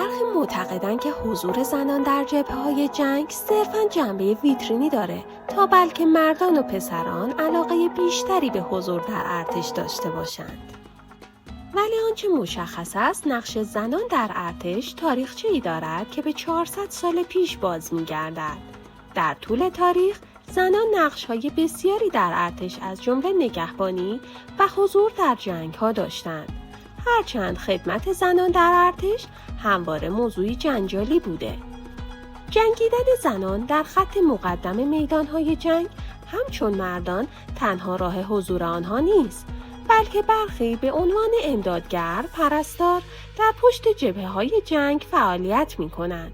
برخی معتقدند که حضور زنان در جبهه‌های جنگ صرفاً جنبه ویترینی داره تا بلکه مردان و پسران علاقه بیشتری به حضور در ارتش داشته باشند. ولی آنچه مشخص است نقش زنان در ارتش تاریخچه‌ای دارد که به 400 سال پیش باز می‌گردد. در طول تاریخ زنان نقش‌های بسیاری در ارتش از جمله نگهبانی و حضور در جنگ‌ها داشتند. هرچند خدمت زنان در ارتش همواره موضوعی جنجالی بوده. جنگیدن زنان در خط مقدم میدان‌های جنگ همچون مردان تنها راه حضور آنها نیست، بلکه برخی به عنوان امدادگر، پرستار در پشت جبهه‌های جنگ فعالیت می‌کنند.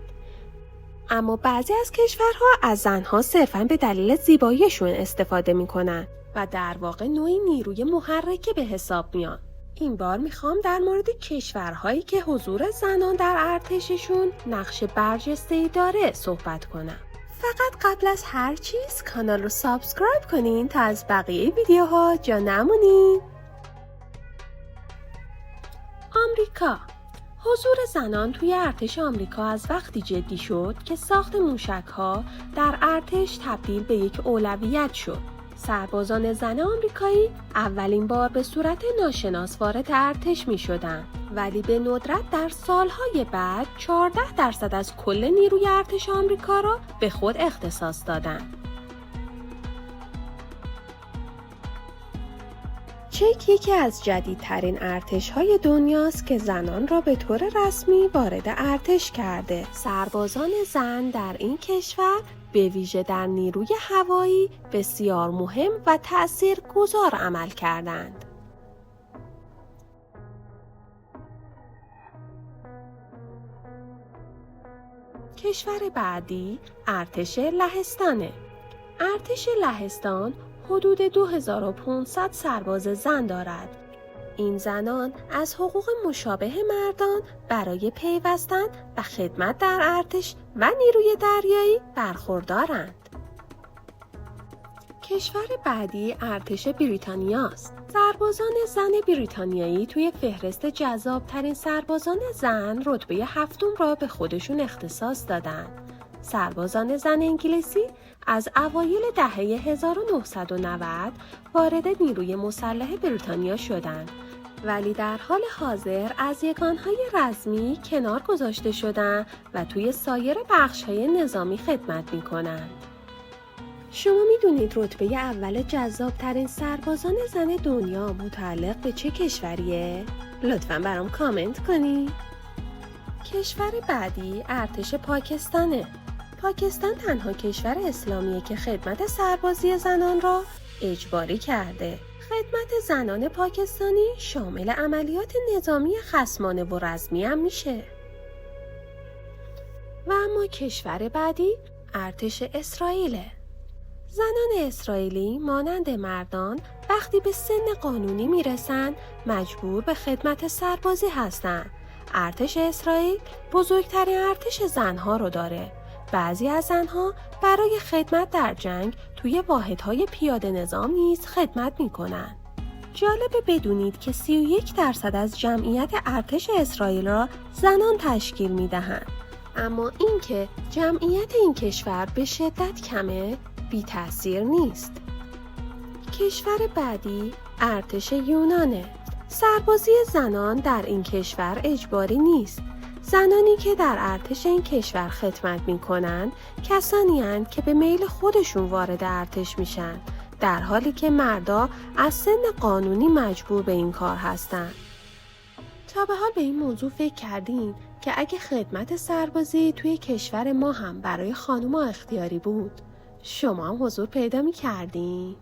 اما بعضی از کشورها از زنها صرفاً به دلیل زیباییشون استفاده می‌کنند و در واقع نوعی نیروی محرکه به حساب میان. این بار میخوام در مورد کشورهایی که حضور زنان در ارتششون نقش برجسته‌ای داره صحبت کنم. فقط قبل از هر چیز کانال رو سابسکرایب کنین تا از بقیه ویدیوها جا نمونین. آمریکا. حضور زنان توی ارتش آمریکا از وقتی جدی شد که ساخت موشک‌ها در ارتش تبدیل به یک اولویت شد. سربازان زن آمریکایی اولین بار به صورت ناشناس وارد ارتش می شدند، ولی به ندرت در سالهای بعد 14% از کل نیروی ارتش آمریکا را به خود اختصاص دادند. چک یکی از جدیدترین ارتش‌های دنیاست که زنان را به طور رسمی وارد ارتش کرده. سربازان زن در این کشور به ویژه در نیروی هوایی بسیار مهم و تأثیرگذار عمل کردند. کشور بعدی ارتش لهستانه. ارتش لهستان حدود 2500 سرباز زن دارد. این زنان از حقوق مشابه مردان برای پیوستن و خدمت در ارتش و نیروی دریایی برخوردارند. کشور بعدی ارتش بریتانیا است. سربازان زن بریتانیایی توی فهرست جذاب‌ترین سربازان زن رتبه 7 را به خودشون اختصاص دادند. سربازان زن انگلیسی از اوایل دهه 1990 وارد نیروی مسلح بریتانیا شدند، ولی در حال حاضر از یگانهای رزمی کنار گذاشته شدند و توی سایر بخش‌های نظامی خدمت می‌کنند. شما می‌دونید رتبه اول جذاب‌ترین سربازان زن دنیا متعلق به چه کشوریه؟ لطفاً برام کامنت کنید. کشور بعدی ارتش پاکستانه. پاکستان تنها کشور اسلامیه که خدمت سربازی زنان را اجباری کرده. خدمت زنان پاکستانی شامل عملیات نظامی خصمانه و رزمی هم میشه. و اما کشور بعدی ارتش اسرائیله. زنان اسرائیلی مانند مردان وقتی به سن قانونی میرسن مجبور به خدمت سربازی هستن. ارتش اسرائیل بزرگترین ارتش زنها رو داره. بعضی از زنها برای خدمت در جنگ توی واحدهای پیاده نظام نیز خدمت میکنن. جالبه بدونید که 31% از جمعیت ارتش اسرائیل را زنان تشکیل میدهند. اما اینکه جمعیت این کشور به شدت کمه بی تأثیر نیست. کشور بعدی ارتش یونانه. سربازی زنان در این کشور اجباری نیست. زنانی که در ارتش این کشور خدمت می‌کنند کسانی هستند که به میل خودشون وارد ارتش میشن، در حالی که مردا از سن قانونی مجبور به این کار هستند. تا به حال به این موضوع فکر کردین که اگه خدمت سربازی توی کشور ما هم برای خانوما اختیاری بود، شما هم حضور پیدا می‌کردین؟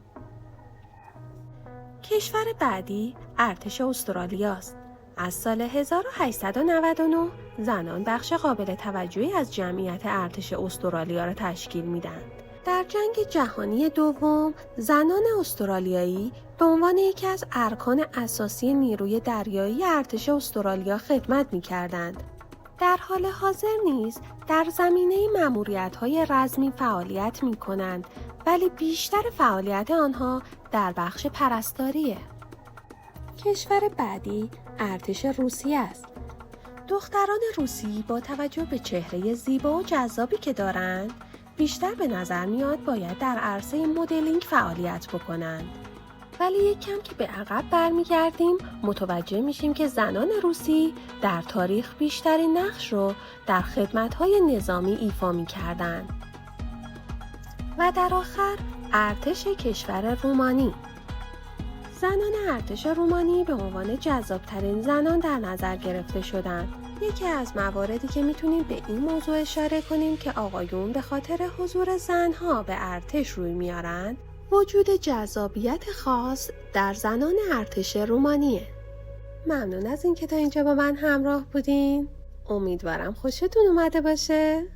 کشور بعدی ارتش استرالیاست. از سال 1899 زنان بخش قابل توجهی از جمعیت ارتش استرالیا را تشکیل میدن. در جنگ جهانی دوم زنان استرالیایی به عنوان یکی از ارکان اساسی نیروی دریایی ارتش استرالیا خدمت می‌کردند. در حال حاضر نیز در زمینه مأموریت‌های رزمی فعالیت می‌کنند، ولی بیشتر فعالیت آنها در بخش پرستاریه. کشور بعدی ارتش روسیه است. دختران روسی با توجه به چهره زیبا و جذابی که دارند، بیشتر به نظر میاد باید در عرصه مدلینگ فعالیت بکنند. ولی یک کم که به عقب برمیگردیم متوجه میشیم که زنان روسی در تاریخ بیشترین نقش رو در خدمت‌های نظامی ایفا می‌کردند. و در آخر ارتش کشور رومانی. زنان ارتش رومانی به عنوان جذابترین زنان در نظر گرفته شدند. یکی از مواردی که میتونیم به این موضوع اشاره کنیم که آقایون به خاطر حضور زنها به ارتش روی میارند، وجود جذابیت خاص در زنان ارتش رومانیه. ممنون از اینکه تا اینجا با من همراه بودین. امیدوارم خوشتون اومده باشه.